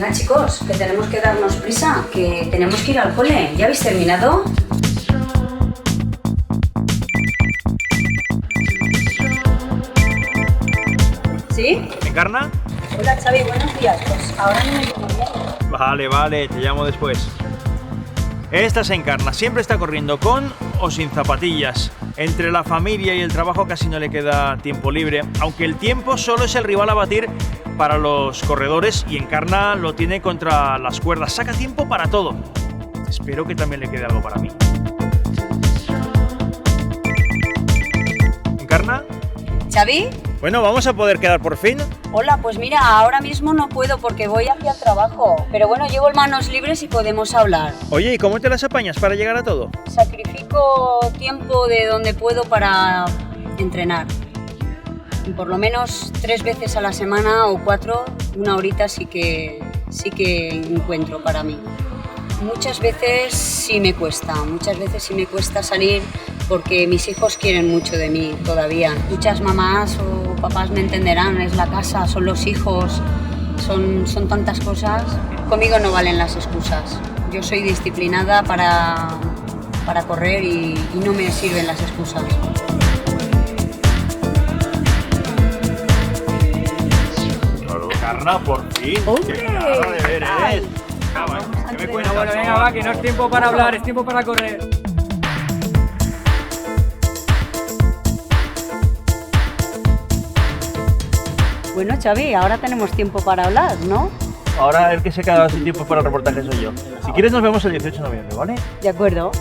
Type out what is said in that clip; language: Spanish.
Venga chicos, que tenemos que darnos prisa, que tenemos que ir al cole. ¿Ya habéis terminado? ¿Sí? ¿Encarna? Hola Xavi, buenos días. Pues ahora no me llamo bien. Vale, te llamo después. Esta se Encarna, siempre está corriendo con o sin zapatillas. Entre la familia y el trabajo casi no le queda tiempo libre, aunque el tiempo solo es el rival a batir para los corredores y Encarna lo tiene contra las cuerdas. Saca tiempo para todo. Espero que también le quede algo para mí. ¿Encarna? ¿Xavi? Bueno, ¿vamos a poder quedar por fin? Hola, pues mira, ahora mismo no puedo porque voy hacia el trabajo. Pero bueno, llevo manos libres y podemos hablar. Oye, ¿y cómo te las apañas para llegar a todo? Sacrifico tiempo de donde puedo para entrenar. Y por lo menos 3 veces a la semana o 4, una horita sí que encuentro para mí. Muchas veces sí me cuesta salir porque mis hijos quieren mucho de mí todavía. Muchas mamás o papás me entenderán, es la casa, son los hijos, son tantas cosas. Conmigo no valen las excusas. Yo soy disciplinada para correr y no me sirven las excusas. Encarna, por fin. ¡Hombre! ¡Qué nada de ver eres! ¿Qué me cuentas? Bueno, venga, va, que no es tiempo para hablar, es tiempo para correr. Bueno, Xavi, ahora tenemos tiempo para hablar, ¿no? Ahora el que se queda sin tiempo para el reportaje soy yo. Si quieres nos vemos el 18 de noviembre, ¿vale? De acuerdo.